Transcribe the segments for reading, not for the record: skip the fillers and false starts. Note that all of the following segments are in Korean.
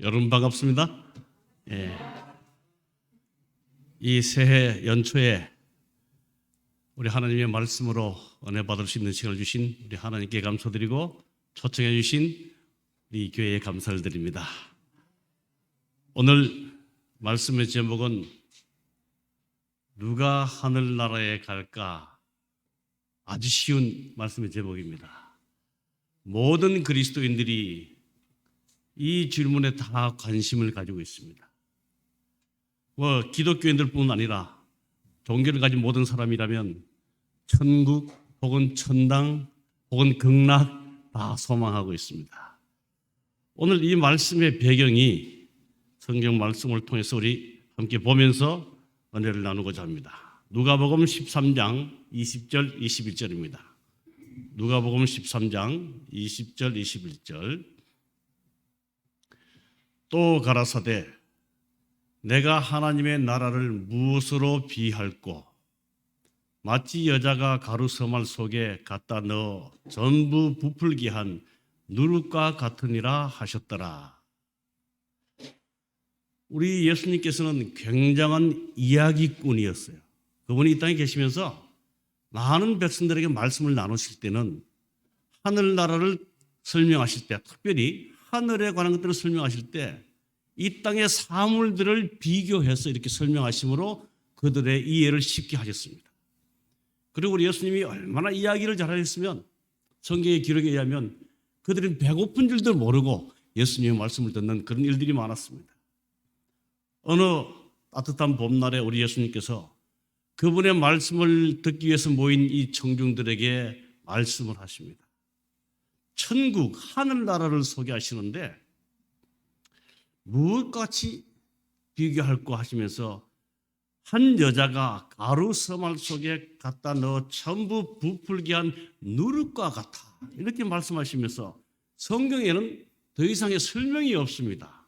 여러분 반갑습니다. 예. 이 새해 연초에 우리 하나님의 말씀으로 은혜 받을 수 있는 시간을 주신 우리 하나님께 감사드리고 초청해 주신 우리 교회에 감사를 드립니다. 오늘 말씀의 제목은 누가 하늘나라에 갈까? 아주 쉬운 말씀의 제목입니다. 모든 그리스도인들이 이 질문에 다 관심을 가지고 있습니다. 기독교인들뿐 아니라 종교를 가진 모든 사람이라면 천국 혹은 천당 혹은 극락 다 소망하고 있습니다. 오늘 이 말씀의 배경이 성경 말씀을 통해서 우리 함께 보면서 은혜를 나누고자 합니다. 누가복음 13장 20절 21절입니다. 누가복음 13장 20절 21절. 또 가라사대 내가 하나님의 나라를 무엇으로 비할꼬? 마치 여자가 가루 서말 속에 갖다 넣어 전부 부풀게 한 누룩과 같으니라 하셨더라. 우리 예수님께서는 굉장한 이야기꾼이었어요. 그분이 이 땅에 계시면서 많은 백성들에게 말씀을 나누실 때는 하늘나라를 설명하실 때, 특별히 하늘에 관한 것들을 설명하실 때 이 땅의 사물들을 비교해서 이렇게 설명하심으로 그들의 이해를 쉽게 하셨습니다. 그리고 우리 예수님이 얼마나 이야기를 잘하셨으면 성경의 기록에 의하면 그들은 배고픈 줄도 모르고 예수님의 말씀을 듣는 그런 일들이 많았습니다. 어느 따뜻한 봄날에 우리 예수님께서 그분의 말씀을 듣기 위해서 모인 이 청중들에게 말씀을 하십니다. 천국, 하늘나라를 소개하시는데 무엇같이 비교할까 하시면서 한 여자가 가루 서말 속에 갖다 넣어 전부 부풀게 한 누룩과 같아 이렇게 말씀하시면서 성경에는 더 이상의 설명이 없습니다.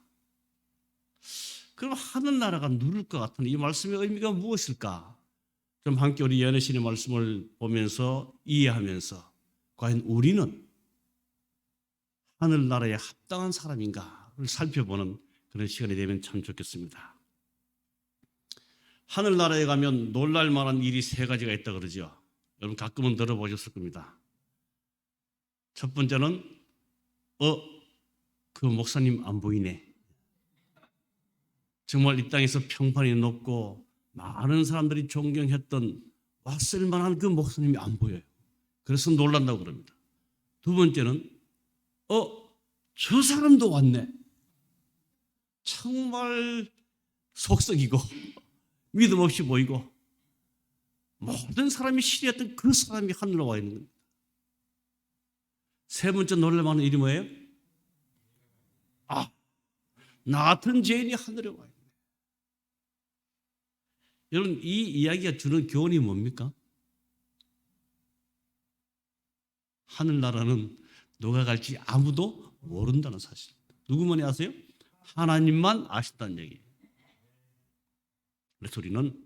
그럼 하늘나라가 누룩과 같은 이 말씀의 의미가 무엇일까? 좀 함께 우리 연애신의 말씀을 보면서 이해하면서 과연 우리는 하늘나라에 합당한 사람인가를 살펴보는 그런 시간이 되면 참 좋겠습니다. 하늘나라에 가면 놀랄 만한 일이 세 가지가 있다 그러죠. 여러분 가끔은 들어보셨을 겁니다. 첫 번째는 그 목사님 안 보이네. 정말 이 땅에서 평판이 높고 많은 사람들이 존경했던 왔을 만한 그 목사님이 안 보여요. 그래서 놀란다고 그럽니다. 두 번째는 저 사람도 왔네. 정말 속썩이고 믿음 없이 보이고 모든 사람이 싫어했던 그 사람이 하늘로 와 있는 겁니다. 세 번째 놀랄만한 일이 뭐예요? 나 같은 죄인이 하늘에 와 있네. 여러분 이 이야기가 주는 교훈이 뭡니까? 하늘나라는 누가 갈지 아무도 모른다는 사실입니다. 누구만이 아세요? 하나님만 아신다는 얘기예요. 그래서 우리는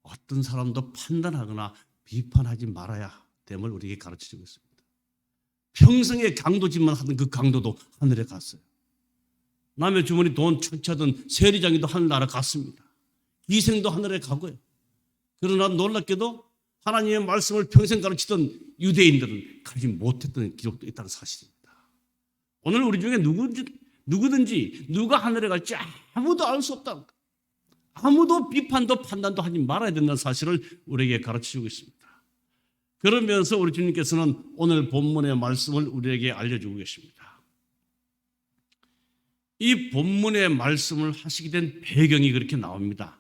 어떤 사람도 판단하거나 비판하지 말아야 됨을 우리에게 가르쳐주고 있습니다. 평생에 강도짓만 하던 그 강도도 하늘에 갔어요. 남의 주머니 돈 착취하던 세리장이도 하늘나라 갔습니다. 기생도 하늘에 가고요. 그러나 놀랍게도 하나님의 말씀을 평생 가르치던 유대인들은 가지 못했던 기록도 있다는 사실입니다. 오늘 우리 중에 누구든지 누가 하늘에 갈지 아무도 알 수 없다. 아무도 비판도 판단도 하지 말아야 된다는 사실을 우리에게 가르쳐주고 있습니다. 그러면서 우리 주님께서는 오늘 본문의 말씀을 우리에게 알려주고 계십니다. 이 본문의 말씀을 하시게 된 배경이 그렇게 나옵니다.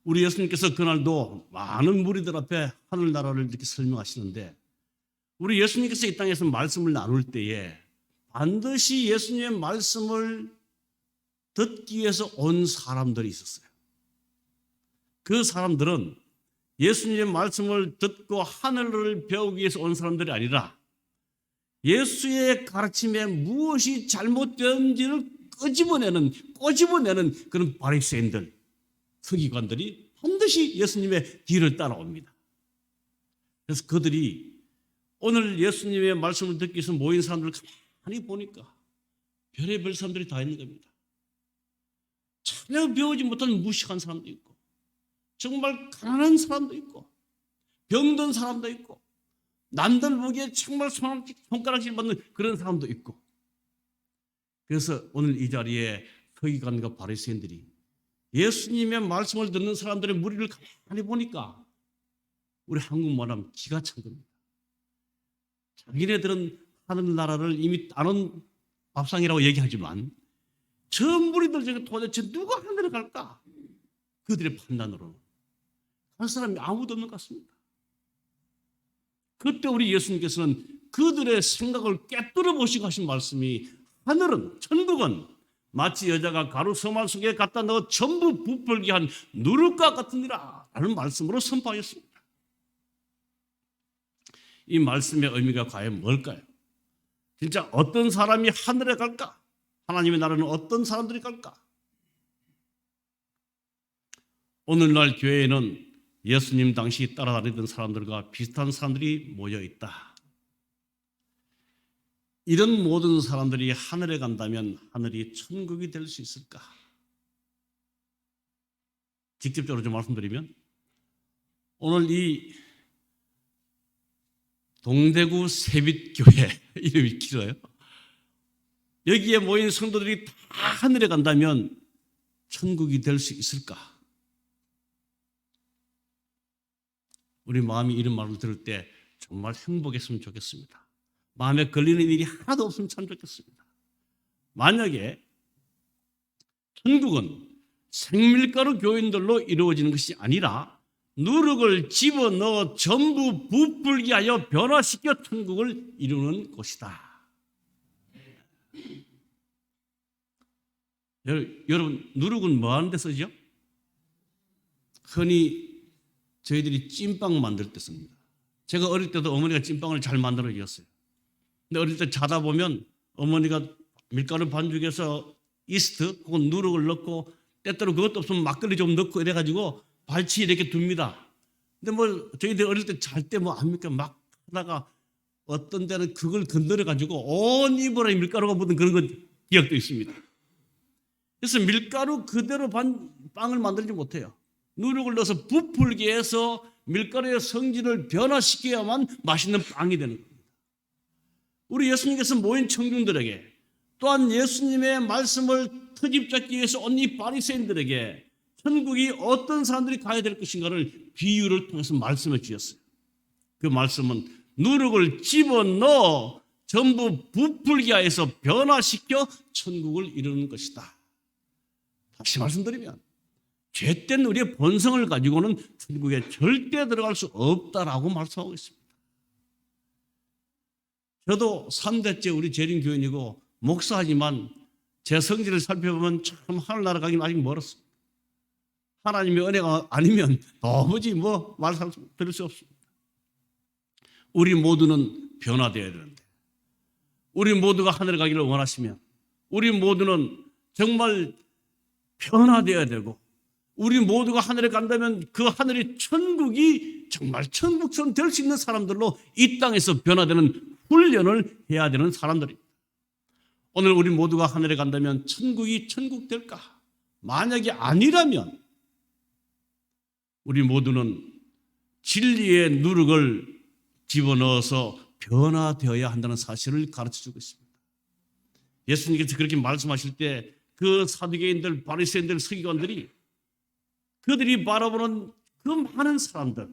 우리 예수님께서 그날도 많은 무리들 앞에 하늘나라를 이렇게 설명하시는데 우리 예수님께서 이 땅에서 말씀을 나눌 때에 반드시 예수님의 말씀을 듣기 위해서 온 사람들이 있었어요. 그 사람들은 예수님의 말씀을 듣고 하늘을 배우기 위해서 온 사람들이 아니라 예수의 가르침에 무엇이 잘못되었는지를 꼬집어내는 그런 바리새인들, 서기관들이 반드시 예수님의 뒤를 따라옵니다. 그래서 그들이 오늘 예수님의 말씀을 듣기 위해서 모인 사람들을 가만히 보니까 별의별 사람들이 다 있는 겁니다. 전혀 배우지 못한 무식한 사람도 있고, 정말 가난한 사람도 있고, 병든 사람도 있고, 남들 보기에 정말 손가락질 받는 그런 사람도 있고. 그래서 오늘 이 자리에 서기관과 바리새인들이 예수님의 말씀을 듣는 사람들의 무리를 가만히 보니까 우리 한국말하면 기가 찬 겁니다. 자기네들은 하늘나라를 이미 아는 밥상이라고 얘기하지만 저 무리들 중에 도대체 누가 하늘에 갈까? 그들의 판단으로 갈 사람이 아무도 없는 것 같습니다. 그때 우리 예수님께서는 그들의 생각을 꿰뚫어 보시고 하신 말씀이 하늘은, 천국은 마치 여자가 가루 서말 속에 갖다 넣어 전부 부풀게 한 누룩과 같으니라 라는 말씀으로 선포하였습니다. 이 말씀의 의미가 과연 뭘까요? 진짜 어떤 사람이 하늘에 갈까? 하나님의 나라는 어떤 사람들이 갈까? 오늘날 교회에는 예수님 당시 따라다니던 사람들과 비슷한 사람들이 모여 있다. 이런 모든 사람들이 하늘에 간다면 하늘이 천국이 될 수 있을까? 직접적으로 좀 말씀드리면 오늘 이 동대구 세빛교회 이름이 길어요. 여기에 모인 성도들이 다 하늘에 간다면 천국이 될 수 있을까? 우리 마음이 이런 말을 들을 때 정말 행복했으면 좋겠습니다. 마음에 걸리는 일이 하나도 없으면 참 좋겠습니다. 만약에 천국은 생밀가루 교인들로 이루어지는 것이 아니라 누룩을 집어넣어 전부 부풀게 하여 변화시켜 천국을 이루는 곳이다. 여러분, 누룩은 뭐 하는 데 쓰죠? 흔히 저희들이 찐빵 만들 때 씁니다. 제가 어릴 때도 어머니가 찐빵을 잘 만들어 주셨어요. 근데 어릴 때 자다 보면 어머니가 밀가루 반죽해서 이스트 혹은 누룩을 넣고 때때로 그것도 없으면 막걸리 좀 넣고 이래가지고 발치 이렇게 둡니다. 근데 뭐 저희들 어릴 때 잘 때 뭐 압니까? 막 하다가 어떤 데는 그걸 건드려가지고 온 이불에 밀가루가 묻은 그런 것 기억도 있습니다. 그래서 밀가루 그대로 빵을 만들지 못해요. 누룩을 넣어서 부풀게 해서 밀가루의 성질을 변화시켜야만 맛있는 빵이 되는 겁니다. 우리 예수님께서 모인 청중들에게 또한 예수님의 말씀을 트집잡기 위해서 온 이 바리새인들에게 천국이 어떤 사람들이 가야 될 것인가를 비유를 통해서 말씀해 주셨어요. 그 말씀은 누룩을 집어넣어 전부 부풀게 하여서 변화시켜 천국을 이루는 것이다. 다시 말씀드리면 죄된 우리의 본성을 가지고는 천국에 절대 들어갈 수 없다라고 말씀하고 있습니다. 저도 3대째 우리 재림교인이고 목사지만 제 성질을 살펴보면 참 하늘나라 가긴 아직 멀었습니다. 하나님의 은혜가 아니면 도무지 말씀 드릴 수 없습니다. 우리 모두는 변화되어야 되는데, 우리 모두가 하늘에 가기를 원하시면 우리 모두는 정말 변화되어야 되고, 우리 모두가 하늘에 간다면 그 하늘이 천국이 정말 천국처럼 될 수 있는 사람들로 이 땅에서 변화되는 훈련을 해야 되는 사람들입니다. 오늘 우리 모두가 하늘에 간다면 천국이 천국 될까? 만약에 아니라면 우리 모두는 진리의 누룩을 집어넣어서 변화되어야 한다는 사실을 가르쳐주고 있습니다. 예수님께서 그렇게 말씀하실 때 그 사두개인들, 바리새인들, 서기관들이 그들이 바라보는 그 많은 사람들,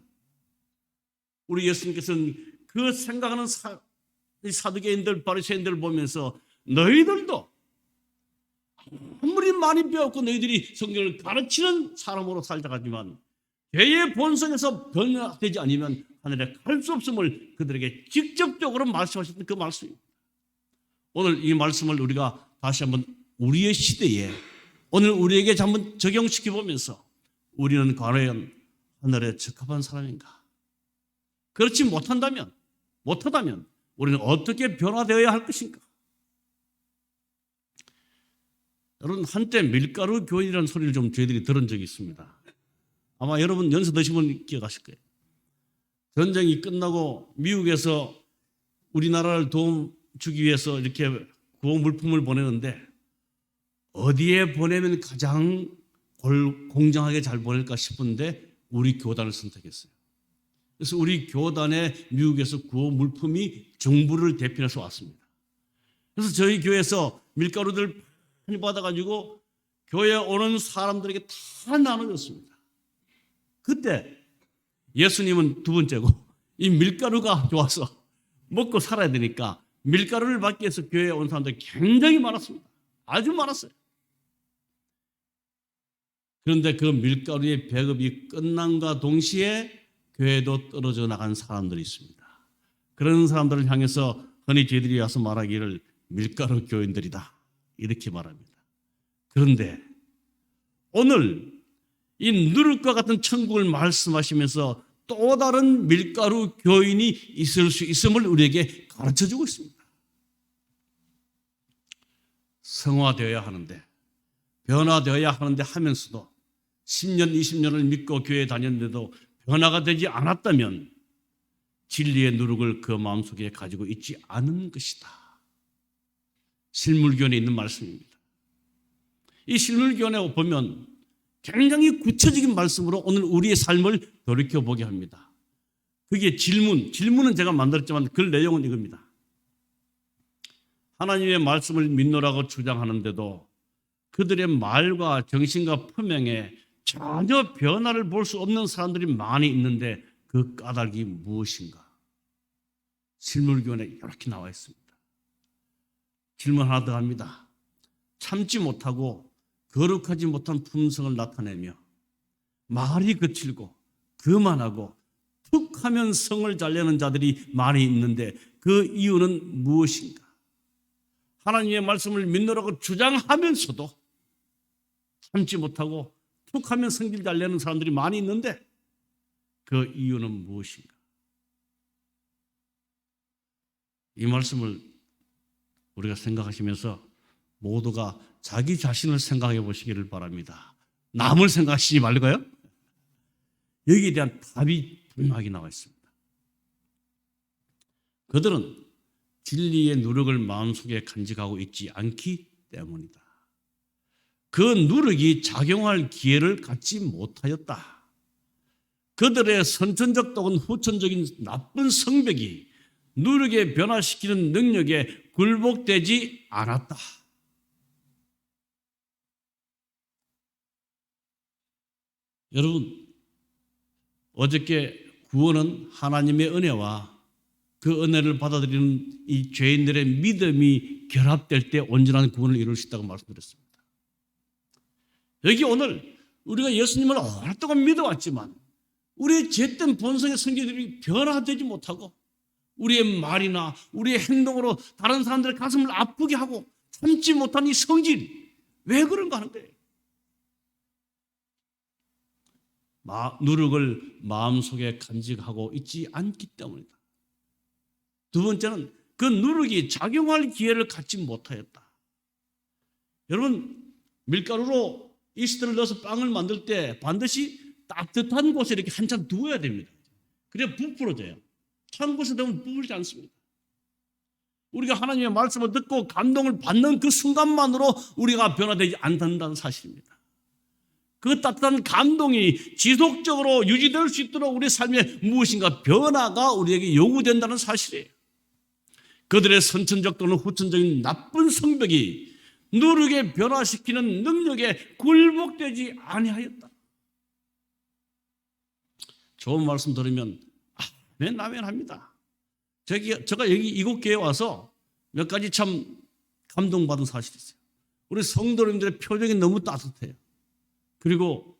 우리 예수님께서는 그 생각하는 사두개인들, 바리새인들을 보면서 너희들도 아무리 많이 배웠고 너희들이 성경을 가르치는 사람으로 살다가지만 죄의 본성에서 변화되지 않으면 하늘에 갈 수 없음을 그들에게 직접적으로 말씀하셨던 그 말씀입니다. 오늘 이 말씀을 우리가 다시 한번 우리의 시대에 오늘 우리에게 한번 적용시켜 보면서 우리는 과연 하늘에 적합한 사람인가? 그렇지 못하다면 우리는 어떻게 변화되어야 할 것인가? 여러분, 한때 밀가루 교인이라는 소리를 좀 저희들이 들은 적이 있습니다. 아마 여러분 연세 드신 분 기억하실 거예요. 전쟁이 끝나고 미국에서 우리나라를 도움 주기 위해서 이렇게 구호 물품을 보내는데 어디에 보내면 가장 공정하게 잘 보낼까 싶은데 우리 교단을 선택했어요. 그래서 우리 교단에 미국에서 구호 물품이 정부를 대표해서 왔습니다. 그래서 저희 교회에서 밀가루들 많이 받아가지고 교회에 오는 사람들에게 다 나눠줬습니다. 그때 예수님은 두 번째고 이 밀가루가 좋아서 먹고 살아야 되니까 밀가루를 받기 위해서 교회에 온 사람들이 굉장히 많았습니다. 아주 많았어요. 그런데 그 밀가루의 배급이 끝난과 동시에 교회도 떨어져 나간 사람들이 있습니다. 그런 사람들을 향해서 흔히 저희들이 와서 말하기를 밀가루 교인들이다 이렇게 말합니다. 그런데 오늘 이 누룩과 같은 천국을 말씀하시면서 또 다른 밀가루 교인이 있을 수 있음을 우리에게 가르쳐주고 있습니다. 성화되어야 하는데 변화되어야 하는데 하면서도 10년, 20년을 믿고 교회에 다녔는데도 변화가 되지 않았다면 진리의 누룩을 그 마음속에 가지고 있지 않은 것이다. 실물교훈에 있는 말씀입니다. 이 실물교훈에 보면 굉장히 구체적인 말씀으로 오늘 우리의 삶을 돌이켜보게 합니다. 그게 질문은 제가 만들었지만 그 내용은 이겁니다. 하나님의 말씀을 믿노라고 주장하는데도 그들의 말과 정신과 표명에 전혀 변화를 볼 수 없는 사람들이 많이 있는데 그 까닭이 무엇인가? 실물교훈에 이렇게 나와 있습니다. 질문 하나 더 합니다. 참지 못하고 거룩하지 못한 품성을 나타내며 말이 거칠고 교만하고 툭 하면 성을 잘내는 자들이 많이 있는데 그 이유는 무엇인가? 하나님의 말씀을 믿노라고 주장하면서도 참지 못하고 툭 하면 성질 잘내는 사람들이 많이 있는데 그 이유는 무엇인가? 이 말씀을 우리가 생각하시면서 모두가 자기 자신을 생각해 보시기를 바랍니다. 남을 생각하시지 말고요. 여기에 대한 답이 분명하게 나와 있습니다. 그들은 진리의 누룩을 마음속에 간직하고 있지 않기 때문이다. 그 누룩이 작용할 기회를 갖지 못하였다. 그들의 선천적 또는 후천적인 나쁜 성벽이 누룩에 변화시키는 능력에 굴복되지 않았다. 여러분, 어저께 구원은 하나님의 은혜와 그 은혜를 받아들이는 이 죄인들의 믿음이 결합될 때 온전한 구원을 이룰 수 있다고 말씀드렸습니다. 여기 오늘 우리가 예수님을 오랫동안 믿어왔지만 우리의 죄된 본성의 성질들이 변화되지 못하고 우리의 말이나 우리의 행동으로 다른 사람들의 가슴을 아프게 하고 참지 못한 이 성질, 왜 그런가 하는 거예요. 누룩을 마음속에 간직하고 있지 않기 때문이다. 두 번째는 그 누룩이 작용할 기회를 갖지 못하였다. 여러분, 밀가루로 이스트를 넣어서 빵을 만들 때 반드시 따뜻한 곳에 이렇게 한참 두어야 됩니다. 그래야 부풀어져요. 찬 곳에 두면 부풀지 않습니다. 우리가 하나님의 말씀을 듣고 감동을 받는 그 순간만으로 우리가 변화되지 않는다는 사실입니다. 그 따뜻한 감동이 지속적으로 유지될 수 있도록 우리 삶에 무엇인가 변화가 우리에게 요구된다는 사실이에요. 그들의 선천적 또는 후천적인 나쁜 성벽이 누룩에 변화시키는 능력에 굴복되지 아니하였다. 좋은 말씀 들으면 아멘 아멘 합니다. 제가 여기 이곳 교회에 와서 몇 가지 참 감동받은 사실이 있어요. 우리 성도님들의 표정이 너무 따뜻해요. 그리고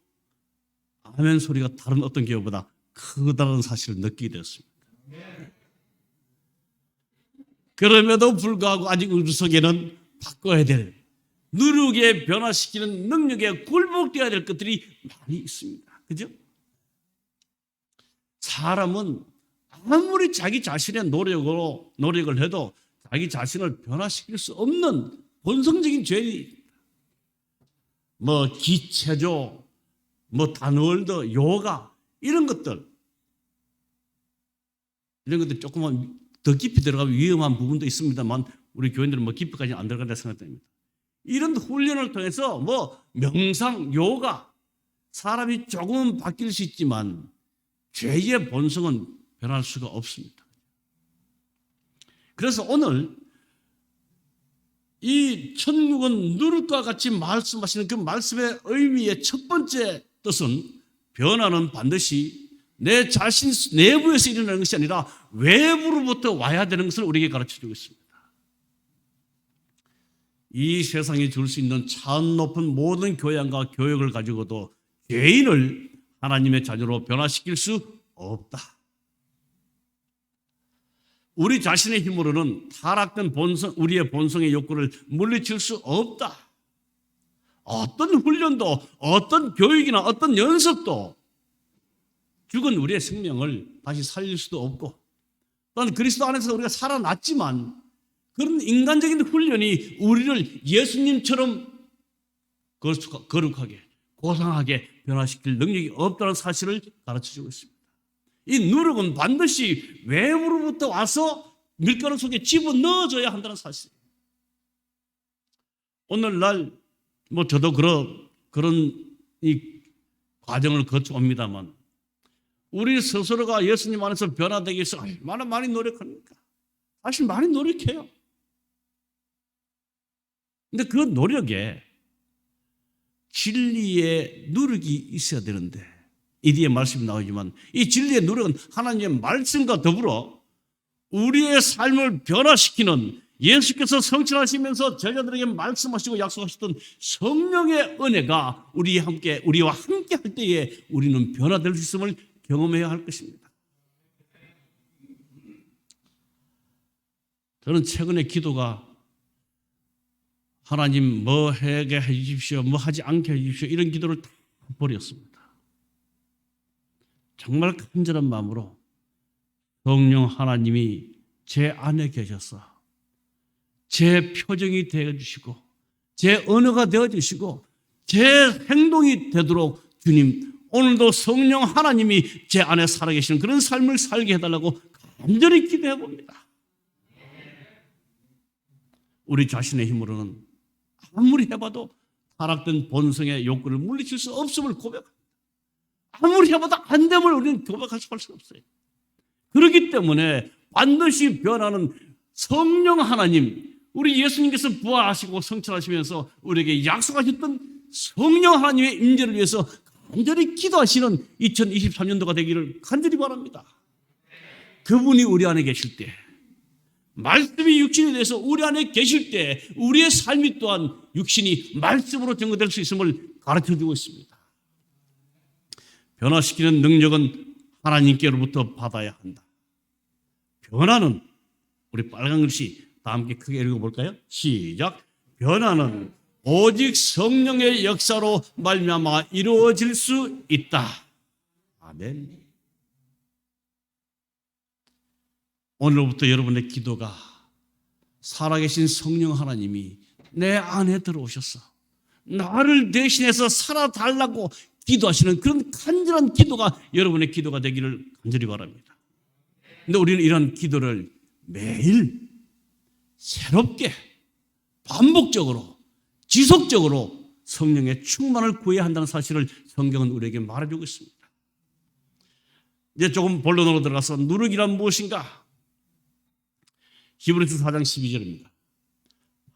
아멘 소리가 다른 어떤 교회보다 크다는 사실을 느끼게 되었습니다. 그럼에도 불구하고 아직 우리 속에는 바꿔야 될 누룩에 변화시키는 능력에 굴복되어야 될 것들이 많이 있습니다. 그죠? 사람은 아무리 자기 자신의 노력을 해도 자기 자신을 변화시킬 수 없는 본성적인 죄이 기체조, 단월드, 요가 이런 것들 조금만 더 깊이 들어가면 위험한 부분도 있습니다만 우리 교인들은 뭐 깊이까지는 안 들어간다 생각됩니다. 이런 훈련을 통해서 뭐 명상, 요가, 사람이 조금은 바뀔 수 있지만 죄의 본성은 변할 수가 없습니다. 그래서 오늘 이 천국은 누룩과 같이 말씀하시는 그 말씀의 의미의 첫 번째 뜻은 변화는 반드시 내 자신 내부에서 일어나는 것이 아니라 외부로부터 와야 되는 것을 우리에게 가르쳐주고 있습니다. 이 세상이 줄 수 있는 차원 높은 모든 교양과 교육을 가지고도 죄인을 하나님의 자녀로 변화시킬 수 없다. 우리 자신의 힘으로는 타락된 우리의 본성의 욕구를 물리칠 수 없다. 어떤 훈련도, 어떤 교육이나 어떤 연습도 죽은 우리의 생명을 다시 살릴 수도 없고, 또한 그리스도 안에서 우리가 살아났지만 그런 인간적인 훈련이 우리를 예수님처럼 거룩하게, 고상하게 변화시킬 능력이 없다는 사실을 가르쳐주고 있습니다. 이 누룩은 반드시 외부로부터 와서 밀가루 속에 집어넣어줘야 한다는 사실. 오늘날 뭐 저도 그런 이 과정을 거쳐옵니다만 우리 스스로가 예수님 안에서 변화되기 위해서 얼마나 많이 노력합니까? 사실 많이 노력해요. 근데 그 노력에 진리의 누룩이 있어야 되는데, 이 뒤에 말씀이 나오지만 이 진리의 누룩은 하나님의 말씀과 더불어 우리의 삶을 변화시키는, 예수께서 성취하시면서 제자들에게 말씀하시고 약속하셨던 성령의 은혜가 우리와 함께 할 때에 우리는 변화될 수 있음을 경험해야 할 것입니다. 저는 최근에 기도가 하나님 뭐 하게 해주십시오, 뭐 하지 않게 해주십시오, 이런 기도를 다 버렸습니다. 정말 간절한 마음으로 성령 하나님이 제 안에 계셔서 제 표정이 되어주시고 제 언어가 되어주시고 제 행동이 되도록 주님 오늘도 성령 하나님이 제 안에 살아계시는 그런 삶을 살게 해달라고 간절히 기도해 봅니다. 우리 자신의 힘으로는 아무리 해봐도 타락된 본성의 욕구를 물리칠 수 없음을 고백합니다. 아무리 해봐도 안 됨을 우리는 고백할 수 없어요. 그렇기 때문에 반드시 변하는 성령 하나님, 우리 예수님께서 부활하시고 성취하시면서 우리에게 약속하셨던 성령 하나님의 임재를 위해서 간절히 기도하시는 2023년도가 되기를 간절히 바랍니다. 그분이 우리 안에 계실 때, 말씀이 육신이 돼서 우리 안에 계실 때 우리의 삶이 또한 육신이 말씀으로 증거될 수 있음을 가르쳐주고 있습니다. 변화시키는 능력은 하나님께로부터 받아야 한다. 변화는, 우리 빨간 글씨 다 함께 크게 읽어볼까요? 시작. 변화는 오직 성령의 역사로 말미암아 이루어질 수 있다. 아멘. 오늘부터 여러분의 기도가 살아계신 성령 하나님이 내 안에 들어오셔서 나를 대신해서 살아달라고 기도하시는 그런 간절한 기도가 여러분의 기도가 되기를 간절히 바랍니다. 근데 우리는 이런 기도를 매일 새롭게 반복적으로 지속적으로 성령의 충만을 구해야 한다는 사실을 성경은 우리에게 말해주고 있습니다. 이제 조금 본론으로 들어가서 누룩이란 무엇인가? 히브리서 4장 12절입니다.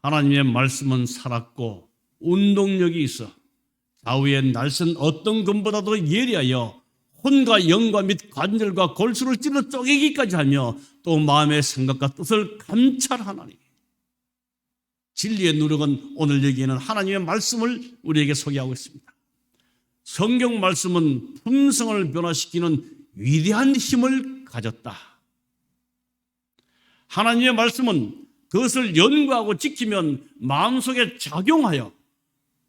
하나님의 말씀은 살았고 운동력이 있어 좌우의 날선 어떤 검보다도 예리하여 혼과 영과 및 관절과 골수를 찔러 쪼개기까지 하며 또 마음의 생각과 뜻을 감찰하나니. 진리의 누룩은 오늘 여기에는 하나님의 말씀을 우리에게 소개하고 있습니다. 성경 말씀은 품성을 변화시키는 위대한 힘을 가졌다. 하나님의 말씀은 그것을 연구하고 지키면 마음속에 작용하여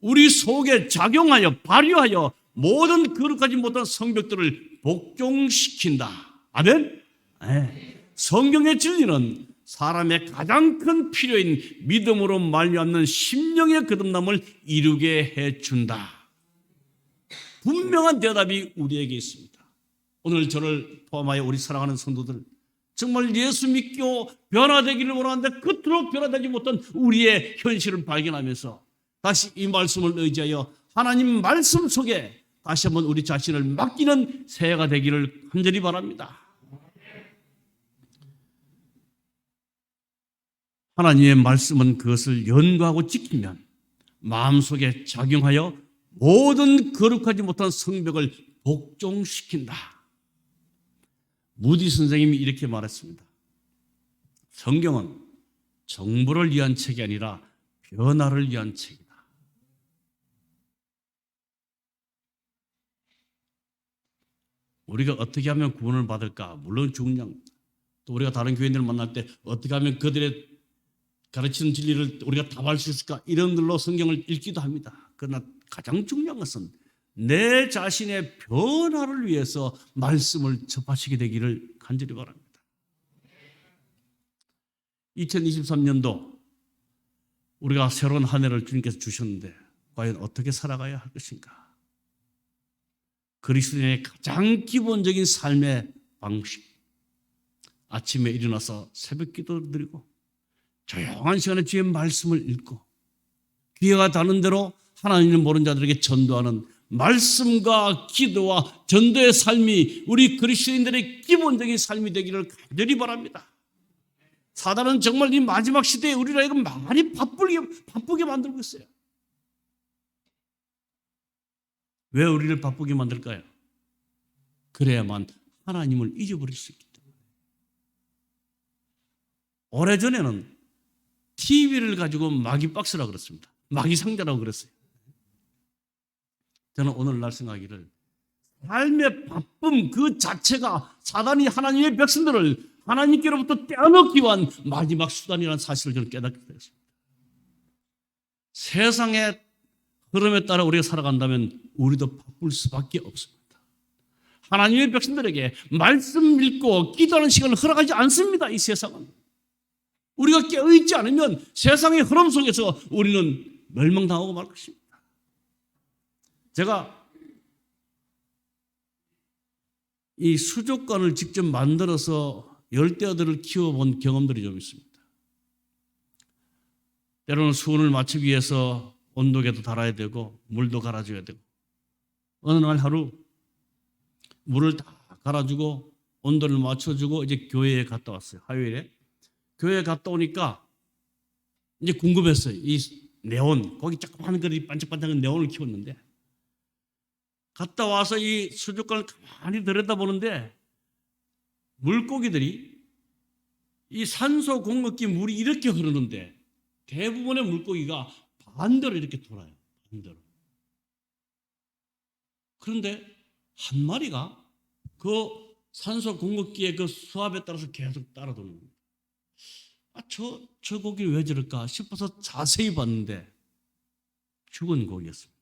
우리 속에 작용하여 발휘하여 모든 거룩하지 못한 성벽들을 복종시킨다. 아멘? 네. 성경의 진리는 사람의 가장 큰 필요인 믿음으로 말미암는 심령의 거듭남을 이루게 해준다. 분명한 대답이 우리에게 있습니다. 오늘 저를 포함하여 우리 사랑하는 성도들, 정말 예수 믿고 변화되기를 원하는데 그토록 변화되지 못한 우리의 현실을 발견하면서 다시 이 말씀을 의지하여 하나님 말씀 속에 다시 한번 우리 자신을 맡기는 새해가 되기를 간절히 바랍니다. 하나님의 말씀은 그것을 연구하고 지키면 마음속에 작용하여 모든 거룩하지 못한 성벽을 복종시킨다. 무디 선생님이 이렇게 말했습니다. 성경은 정보를 위한 책이 아니라 변화를 위한 책이다. 우리가 어떻게 하면 구원을 받을까? 물론 중요합니다. 또 우리가 다른 교인들을 만날 때 어떻게 하면 그들의 가르치는 진리를 우리가 답할 수 있을까? 이런 들로 성경을 읽기도 합니다. 그러나 가장 중요한 것은 내 자신의 변화를 위해서 말씀을 접하시게 되기를 간절히 바랍니다. 2023년도 우리가 새로운 한 해를 주님께서 주셨는데 과연 어떻게 살아가야 할 것인가? 그리스도인의 가장 기본적인 삶의 방식. 아침에 일어나서 새벽 기도를 드리고 조용한 시간에 주의 말씀을 읽고 귀가 닿는 대로 하나님을 모르는 자들에게 전도하는 말씀과 기도와 전도의 삶이 우리 그리스도인들의 기본적인 삶이 되기를 간절히 바랍니다. 사단은 정말 이 마지막 시대에 우리를 하여금 많이 바쁘게 만들고 있어요. 왜 우리를 바쁘게 만들까요? 그래야만 하나님을 잊어버릴 수 있기 때문에. 오래전에는 TV를 가지고 마귀박스라고 그랬습니다. 마귀상자라고 그랬어요. 저는 오늘날 생각하기를 삶의 바쁨 그 자체가 사단이 하나님의 백성들을 하나님께로부터 떼어놓기 위한 마지막 수단이라는 사실을 저는 깨닫게 되었습니다. 세상의 흐름에 따라 우리가 살아간다면 우리도 바쁠 수밖에 없습니다. 하나님의 백성들에게 말씀 읽고 기도하는 시간을 허락하지 않습니다. 이 세상은. 우리가 깨어있지 않으면 세상의 흐름 속에서 우리는 멸망당하고 말 것입니다. 제가 이 수족관을 직접 만들어서 열대어들을 키워본 경험들이 좀 있습니다. 때로는 수온을 맞추기 위해서 온도계도 달아야 되고 물도 갈아줘야 되고 어느 날 하루 물을 다 갈아주고 온도를 맞춰주고 이제 교회에 갔다 왔어요. 화요일에. 교회에 갔다 오니까 이제 궁금했어요. 이 네온, 거기 조그마한 거리 반짝반짝한 네온을 키웠는데 갔다 와서 이 수족관을 가만히 들여다보는데 물고기들이 이 산소 공급기 물이 이렇게 흐르는데 대부분의 물고기가 반대로 이렇게 돌아요. 반대로. 그런데 한 마리가 그 산소 공급기의 그 수압에 따라서 계속 따라 도는 겁니다. 저 고기는 왜 저럴까 싶어서 자세히 봤는데 죽은 고기였습니다.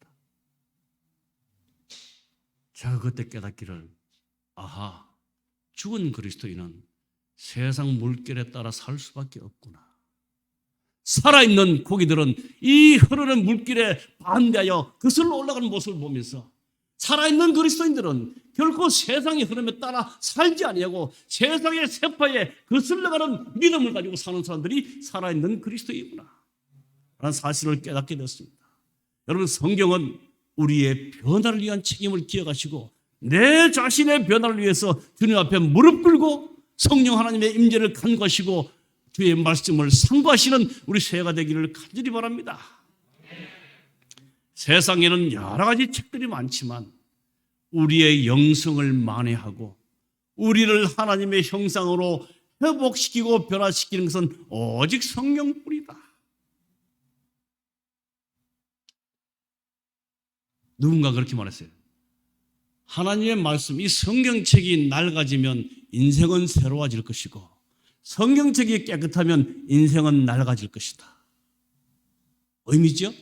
제가 그때 깨닫기를 아하, 죽은 그리스도인은 세상 물결에 따라 살 수밖에 없구나. 살아있는 고기들은 이 흐르는 물길에 반대하여 거슬러 올라가는 모습을 보면서 살아있는 그리스도인들은 결코 세상의 흐름에 따라 살지 아니하고 세상의 세파에 거슬러가는 믿음을 가지고 사는 사람들이 살아있는 그리스도이구나 라는 사실을 깨닫게 됐습니다. 여러분, 성경은 우리의 변화를 위한 책임을 기억하시고 내 자신의 변화를 위해서 주님 앞에 무릎 꿇고 성령 하나님의 임재를 간구하시고 주의 말씀을 상고하시는 우리 새해가 되기를 간절히 바랍니다. 세상에는 여러 가지 책들이 많지만 우리의 영성을 만회하고 우리를 하나님의 형상으로 회복시키고 변화시키는 것은 오직 성경뿐이다. 누군가 그렇게 말했어요. 하나님의 말씀, 이 성경책이 낡아지면 인생은 새로워질 것이고 성경책이 깨끗하면 인생은 낡아질 것이다. 의미죠?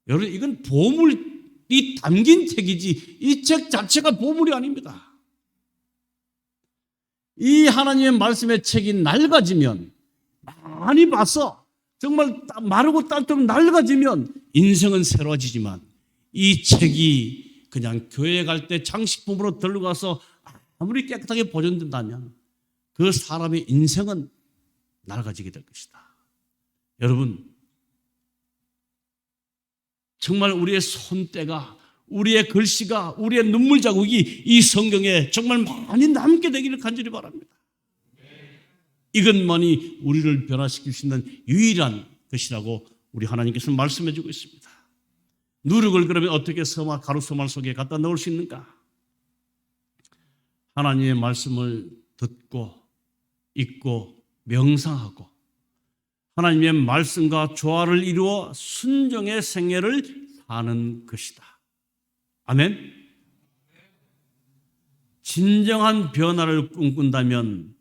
여러분, 이건 보물이 담긴 책이지 이 책 자체가 보물이 아닙니다. 이 하나님의 말씀의 책이 낡아지면 많이 봐서 정말 마르고 딸처럼 낡아지면 인생은 새로워지지만 이 책이 그냥 교회에 갈 때 장식품으로 들고 가서 아무리 깨끗하게 보존된다면 그 사람의 인생은 낡아지게 될 것이다. 여러분, 정말 우리의 손때가, 우리의 글씨가, 우리의 눈물 자국이 이 성경에 정말 많이 남게 되기를 간절히 바랍니다. 이것만이 우리를 변화시킬 수 있는 유일한 것이라고 우리 하나님께서는 말씀해 주고 있습니다. 누룩을 그러면 어떻게 가루 서말 속에 갖다 넣을 수 있는가? 하나님의 말씀을 듣고 읽고 명상하고 하나님의 말씀과 조화를 이루어 순종의 생애를 사는 것이다. 아멘. 진정한 변화를 꿈꾼다면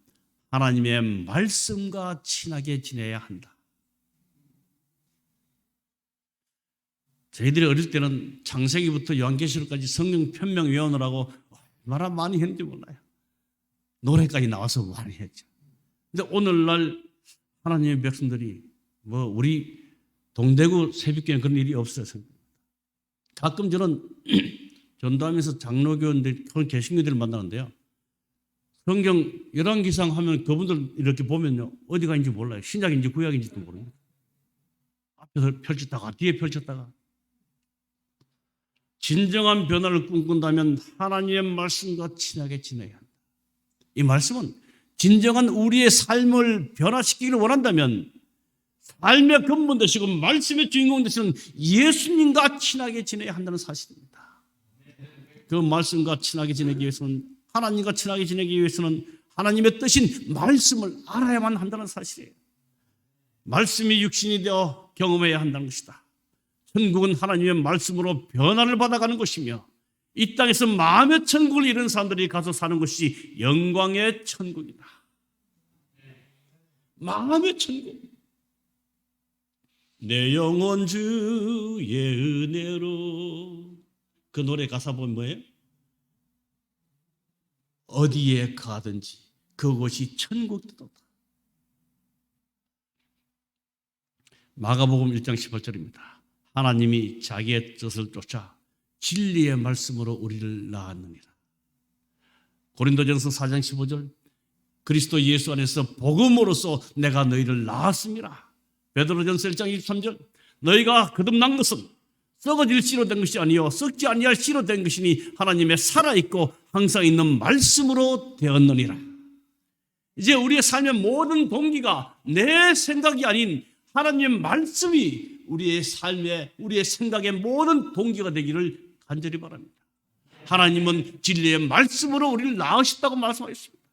하나님의 말씀과 친하게 지내야 한다. 저희들이 어릴 때는 창세기부터 요한계시록까지 성경 편명 외우느라고 얼마나 많이 했는지 몰라요. 노래까지 나와서 많이 했죠. 근데 오늘날 하나님의 백성들이 우리 동대구 새벽교회는 그런 일이 없어요. 가끔 저는 전도하면서 장로교인들, 그런 개신교들을 만나는데요. 성경 열왕기상 하면 그분들 이렇게 보면요, 어디가 있는지 몰라요. 신약인지 구약인지도 모르요. 앞에서 펼쳤다가 뒤에 펼쳤다가. 진정한 변화를 꿈꾼다면 하나님의 말씀과 친하게 지내야 한다. 이 말씀은 진정한 우리의 삶을 변화시키기를 원한다면 삶의 근본 되시고 말씀의 주인공 되시는 예수님과 친하게 지내야 한다는 사실입니다. 그 말씀과 친하게 지내기 위해서는, 하나님과 친하게 지내기 위해서는 하나님의 뜻인 말씀을 알아야만 한다는 사실이에요. 말씀이 육신이 되어 경험해야 한다는 것이다. 천국은 하나님의 말씀으로 변화를 받아가는 것이며 이 땅에서 마음의 천국을 이룬 사람들이 가서 사는 것이 영광의 천국이다. 마음의 천국. 내 영혼 주의 은혜로. 그 노래 가사 보면 뭐예요? 어디에 가든지 그곳이 천국이다. 마가복음 1장 18절입니다. 하나님이 자기의 뜻을 쫓아 진리의 말씀으로 우리를 낳았느니라. 고린도전서 4장 15절, 그리스도 예수 안에서 복음으로써 내가 너희를 낳았습니다. 베드로전서 1장 23절, 너희가 거듭난 것은 썩어질 씨로 된 것이 아니요 썩지 아니할 씨로 된 것이니 하나님의 살아있고 항상 있는 말씀으로 되었느니라. 이제 우리의 삶의 모든 동기가 내 생각이 아닌 하나님의 말씀이 우리의 삶의, 우리의 생각의 모든 동기가 되기를 간절히 바랍니다. 하나님은 진리의 말씀으로 우리를 낳으셨다고 말씀하셨습니다.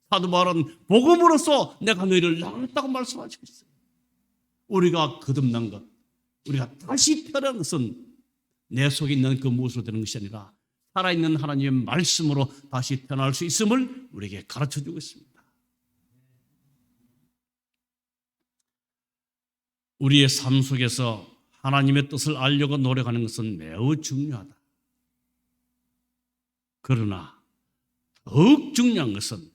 사도 바울은 복음으로써 내가 너희를 낳았다고 말씀하시고 있어요. 우리가 거듭난 것, 우리가 다시 태어난 것은 내 속에 있는 그 무엇으로 되는 것이 아니라 살아있는 하나님의 말씀으로 다시 태어날 수 있음을 우리에게 가르쳐주고 있습니다. 우리의 삶 속에서 하나님의 뜻을 알려고 노력하는 것은 매우 중요하다. 그러나 더욱 중요한 것은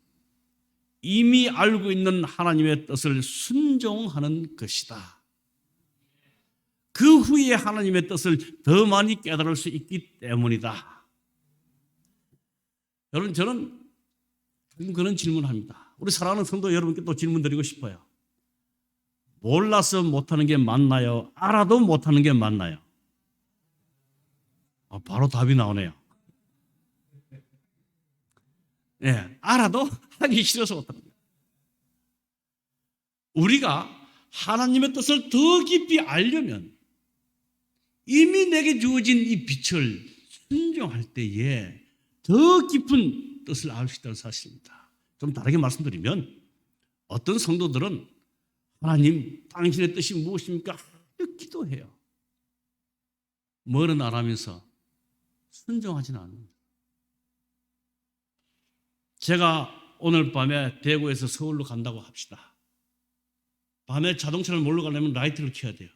이미 알고 있는 하나님의 뜻을 순종하는 것이다. 그 후에 하나님의 뜻을 더 많이 깨달을 수 있기 때문이다. 여러분, 저는 그런 질문을 합니다. 우리 사랑하는 성도 여러분께 또 질문 드리고 싶어요. 몰라서 못하는 게 맞나요? 알아도 못하는 게 맞나요? 바로 답이 나오네요. 네, 알아도 하기 싫어서 못하는 거예요. 우리가 하나님의 뜻을 더 깊이 알려면 이미 내게 주어진 이 빛을 순종할 때에 더 깊은 뜻을 알 수 있다는 사실입니다. 좀 다르게 말씀드리면 어떤 성도들은 하나님, 당신의 뜻이 무엇입니까? 기도해요. 뭐는 안 하면서 순종하지는 않습니다. 제가 오늘 밤에 대구에서 서울로 간다고 합시다. 밤에 자동차를 몰러 가려면 라이트를 켜야 돼요.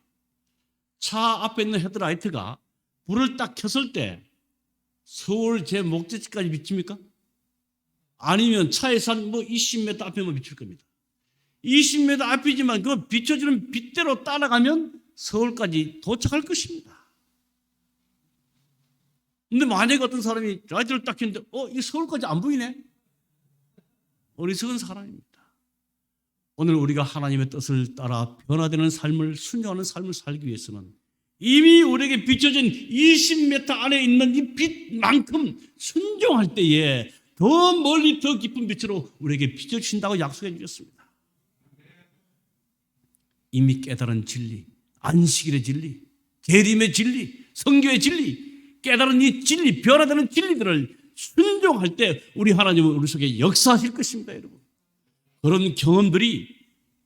차 앞에 있는 헤드라이트가 불을 딱 켰을 때 서울 제 목적지까지 비칩니까? 아니면 차에서 한 20m 앞에만 비칠 겁니다. 20m 앞이지만 그 비춰주는 빛대로 따라가면 서울까지 도착할 것입니다. 근데 만약에 어떤 사람이 라이트를 딱 켰는데 이 서울까지 안 보이네? 어리석은 사람입니다. 오늘 우리가 하나님의 뜻을 따라 변화되는 삶을, 순종하는 삶을 살기 위해서는 이미 우리에게 비춰진 20m 안에 있는 이 빛만큼 순종할 때에 더 멀리 더 깊은 빛으로 우리에게 비춰주신다고 약속해 주셨습니다. 이미 깨달은 진리, 안식일의 진리, 재림의 진리, 성교의 진리, 깨달은 이 진리, 변화되는 진리들을 순종할 때 우리 하나님은 우리 속에 역사하실 것입니다, 여러분. 그런 경험들이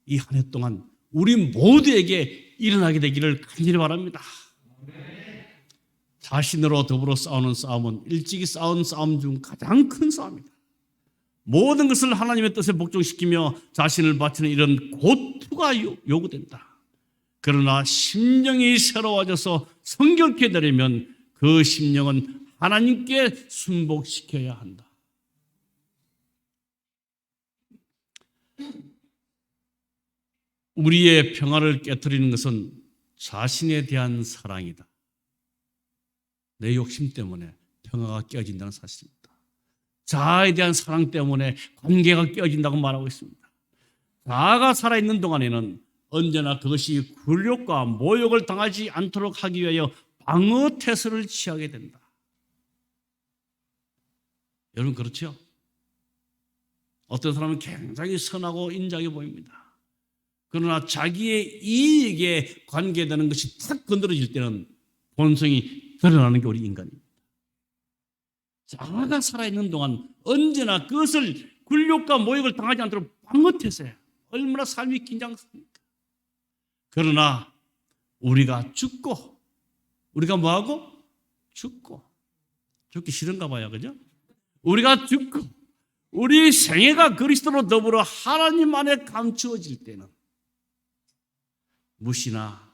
이 한 해 동안 우리 모두에게 일어나게 되기를 간절히 바랍니다. 자신으로 더불어 싸우는 싸움은 일찍이 싸운 싸움 중 가장 큰 싸움이다. 모든 것을 하나님의 뜻에 복종시키며 자신을 바치는 이런 고투가 요구된다. 그러나 심령이 새로워져서 성결케 되려면 그 심령은 하나님께 순복시켜야 한다. 우리의 평화를 깨트리는 것은 자신에 대한 사랑이다. 내 욕심 때문에 평화가 깨어진다는 사실입니다. 자아에 대한 사랑 때문에 관계가 깨어진다고 말하고 있습니다. 자아가 살아있는 동안에는 언제나 그것이 굴욕과 모욕을 당하지 않도록 하기 위하여 방어 태세를 취하게 된다. 여러분 그렇죠? 어떤 사람은 굉장히 선하고 인자하게 보입니다. 그러나 자기의 이익에 관계되는 것이 탁 건드려질 때는 본성이 드러나는 게 우리 인간입니다. 자아가 살아있는 동안 언제나 그것을 굴욕과 모욕을 당하지 않도록 방어태세, 얼마나 삶이 긴장스럽습니까? 그러나 우리가 죽고, 우리가 뭐하고? 죽기 싫은가 봐요, 그죠? 우리가 죽고 우리 생애가 그리스도로 더불어 하나님 안에 감추어질 때는 무시나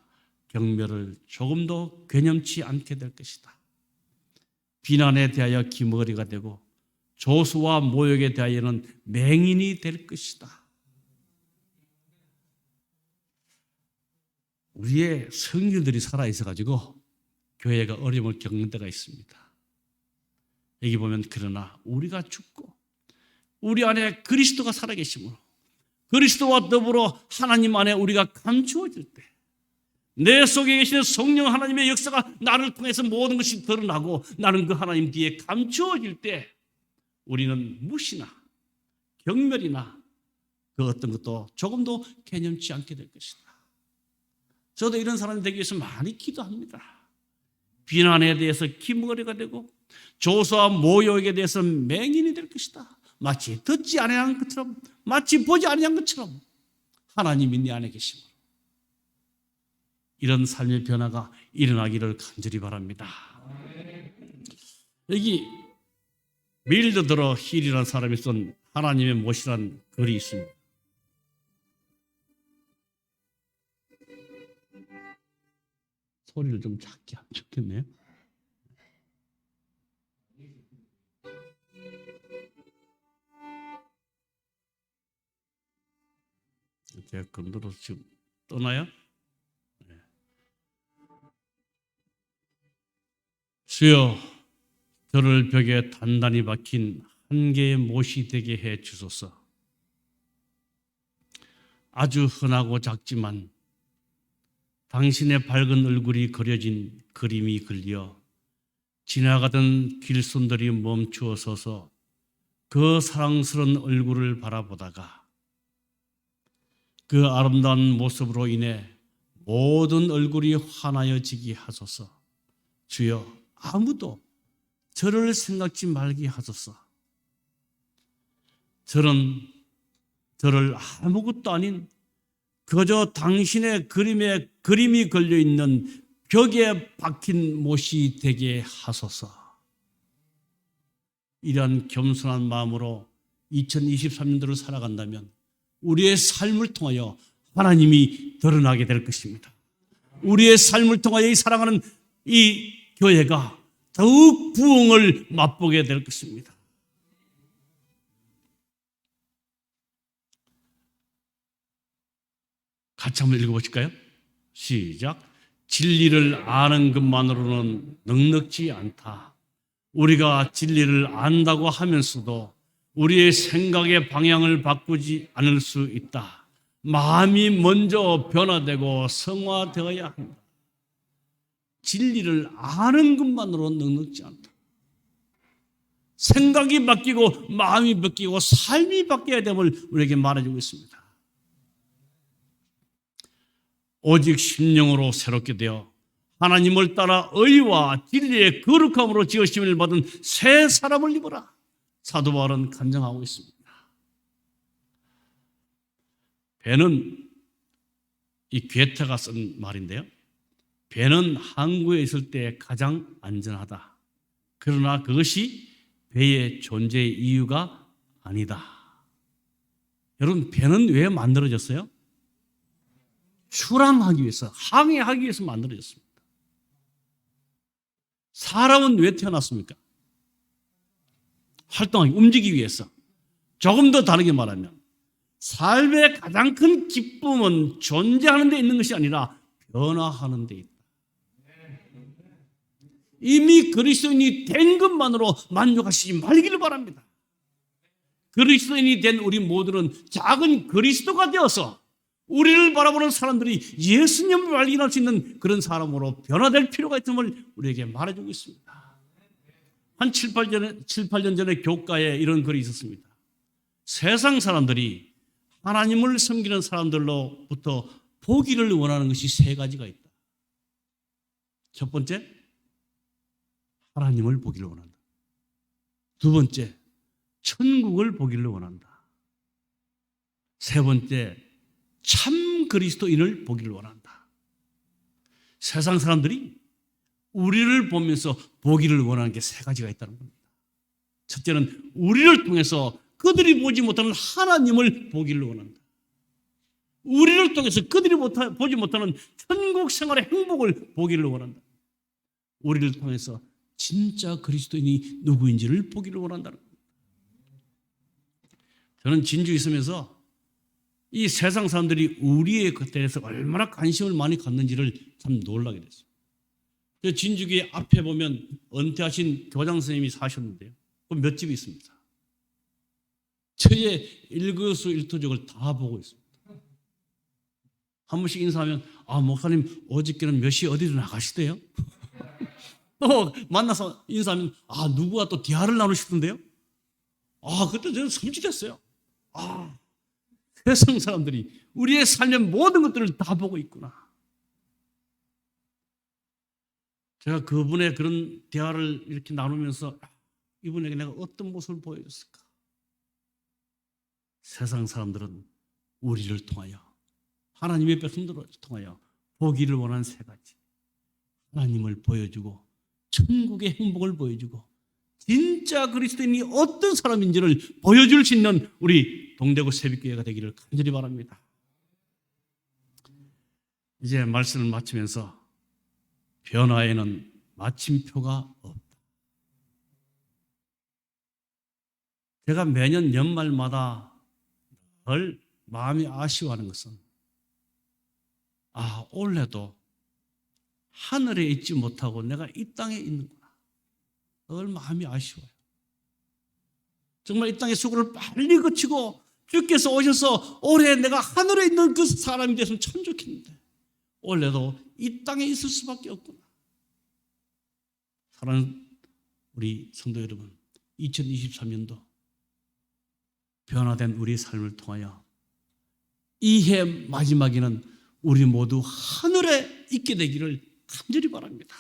경멸을 조금도 괴념치 않게 될 것이다. 비난에 대하여 기머리가 되고 조수와 모욕에 대하여는 맹인이 될 것이다. 우리의 성도들이 살아있어가지고 교회가 어려움을 겪는 데가 있습니다. 여기 보면 그러나 우리가 죽고 우리 안에 그리스도가 살아계심으로 그리스도와 더불어 하나님 안에 우리가 감추어질 때 내 속에 계시는 성령 하나님의 역사가 나를 통해서 모든 것이 드러나고 나는 그 하나님 뒤에 감추어질 때 우리는 무시나 경멸이나 그 어떤 것도 조금도 개념치 않게 될 것이다. 저도 이런 사람이 되기 위해서 많이 기도합니다. 비난에 대해서 기머리가 되고 조소와 모욕에 대해서 맹인이 될 것이다. 마치 듣지 아니한 것처럼, 마치 보지 아니한 것처럼 하나님이 내 안에 계심으로 이런 삶의 변화가 일어나기를 간절히 바랍니다. 여기 밀드더러 힐이라는 사람이 쓴 하나님의 못이라는 글이 있습니다. 소리를 좀 작게 하면 좋겠네요. 제가 건드려서 지금 떠나요? 네. 주여, 저를 벽에 단단히 박힌 한 개의 못이 되게 해 주소서. 아주 흔하고 작지만 당신의 밝은 얼굴이 그려진 그림이 그려 지나가던 길손들이 멈추어 서서 그 사랑스러운 얼굴을 바라보다가 그 아름다운 모습으로 인해 모든 얼굴이 환하여지게 하소서. 주여, 아무도 저를 생각지 말게 하소서. 저를 아무것도 아닌 그저 당신의 그림이 걸려있는 벽에 박힌 못이 되게 하소서. 이러한 겸손한 마음으로 2023년도를 살아간다면 우리의 삶을 통하여 하나님이 드러나게 될 것입니다. 우리의 삶을 통하여 이 사랑하는 이 교회가 더욱 부흥을 맛보게 될 것입니다. 같이 한번 읽어보실까요? 시작. 진리를 아는 것만으로는 넉넉지 않다. 우리가 진리를 안다고 하면서도 우리의 생각의 방향을 바꾸지 않을 수 있다. 마음이 먼저 변화되고 성화되어야 한다. 진리를 아는 것만으로 넉넉지 않다. 생각이 바뀌고 마음이 바뀌고 삶이 바뀌어야 됨을 우리에게 말해주고 있습니다. 오직 심령으로 새롭게 되어 하나님을 따라 의와 진리의 거룩함으로 지으심을 받은 새 사람을 입어라. 사도 바울은 간증하고 있습니다. 배는 이 괴테가 쓴 말인데요. 배는 항구에 있을 때 가장 안전하다. 그러나 그것이 배의 존재의 이유가 아니다. 여러분, 배는 왜 만들어졌어요? 출항하기 위해서, 항해하기 위해서 만들어졌습니다. 사람은 왜 태어났습니까? 활동하기, 움직이기 위해서. 조금 더 다르게 말하면 삶의 가장 큰 기쁨은 존재하는 데 있는 것이 아니라 변화하는 데 있다. 이미 그리스도인이 된 것만으로 만족하시지 말기를 바랍니다. 그리스도인이 된 우리 모두는 작은 그리스도가 되어서 우리를 바라보는 사람들이 예수님을 발견할 수 있는 그런 사람으로 변화될 필요가 있음을 우리에게 말해주고 있습니다. 한 7, 8년 전에 교과에 이런 글이 있었습니다. 세상 사람들이 하나님을 섬기는 사람들로부터 보기를 원하는 것이 세 가지가 있다. 첫 번째, 하나님을 보기를 원한다. 두 번째, 천국을 보기를 원한다. 세 번째, 참 그리스도인을 보기를 원한다. 세상 사람들이 우리를 보면서 보기를 원하는 게 세 가지가 있다는 겁니다. 첫째는 우리를 통해서 그들이 보지 못하는 하나님을 보기를 원한다. 우리를 통해서 그들이 보지 못하는 천국 생활의 행복을 보기를 원한다. 우리를 통해서 진짜 그리스도인이 누구인지를 보기를 원한다는 겁니다. 저는 진주에 있으면서 이 세상 사람들이 우리에 대해서 얼마나 관심을 많이 갖는지를 참 놀라게 됐어요. 진주교회 앞에 보면 은퇴하신 교장 선생님이 사셨는데요. 몇 집이 있습니다. 저의 일거수일투족을 다 보고 있습니다. 한 번씩 인사하면 목사님 어저께는 몇 시에 어디로 나가시대요? 또 만나서 인사하면 누구와 또 대화를 나누시던데요? 그때 저는 섬찟했어요. 세상 사람들이 우리의 삶의 모든 것들을 다 보고 있구나. 제가 그분의 그런 대화를 이렇게 나누면서 이분에게 내가 어떤 모습을 보여줬을까? 세상 사람들은 우리를 통하여, 하나님의 백성들을 통하여 보기를 원하는 세 가지. 하나님을 보여주고 천국의 행복을 보여주고 진짜 그리스도인이 어떤 사람인지를 보여줄 수 있는 우리 동대구 새벽교회가 되기를 간절히 바랍니다. 이제 말씀을 마치면서 변화에는 마침표가 없다. 제가 매년 연말마다 늘 마음이 아쉬워하는 것은 올해도 하늘에 있지 못하고 내가 이 땅에 있는구나. 늘 마음이 아쉬워요. 정말 이 땅의 수고를 빨리 거치고 주께서 오셔서 올해 내가 하늘에 있는 그 사람이 됐으면 참 좋겠는데 올해도 이 땅에 있을 수밖에 없구나. 사랑하는 우리 성도 여러분, 2023년도 변화된 우리의 삶을 통하여 이 해 마지막에는 우리 모두 하늘에 있게 되기를 간절히 바랍니다.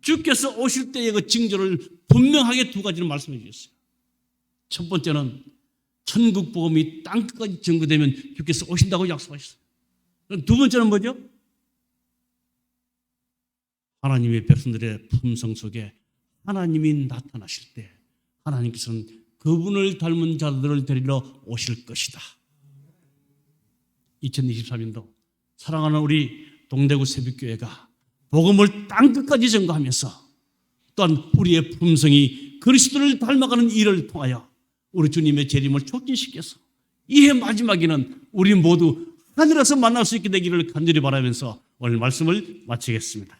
주께서 오실 때의 그 징조를 분명하게 두 가지를 말씀해 주셨어요. 첫 번째는 천국 복음이 땅끝까지 전거되면 주께서 오신다고 약속하셨어요. 두 번째는 뭐죠? 하나님의 백성들의 품성 속에 하나님이 나타나실 때 하나님께서는 그분을 닮은 자들을 데리러 오실 것이다. 2023년도 사랑하는 우리 동대구 새벽교회가 복음을 땅끝까지 전가하면서 또한 우리의 품성이 그리스도를 닮아가는 일을 통하여 우리 주님의 재림을 촉진시켜서 이 해 마지막에는 우리 모두 하늘에서 만날 수 있게 되기를 간절히 바라면서 오늘 말씀을 마치겠습니다.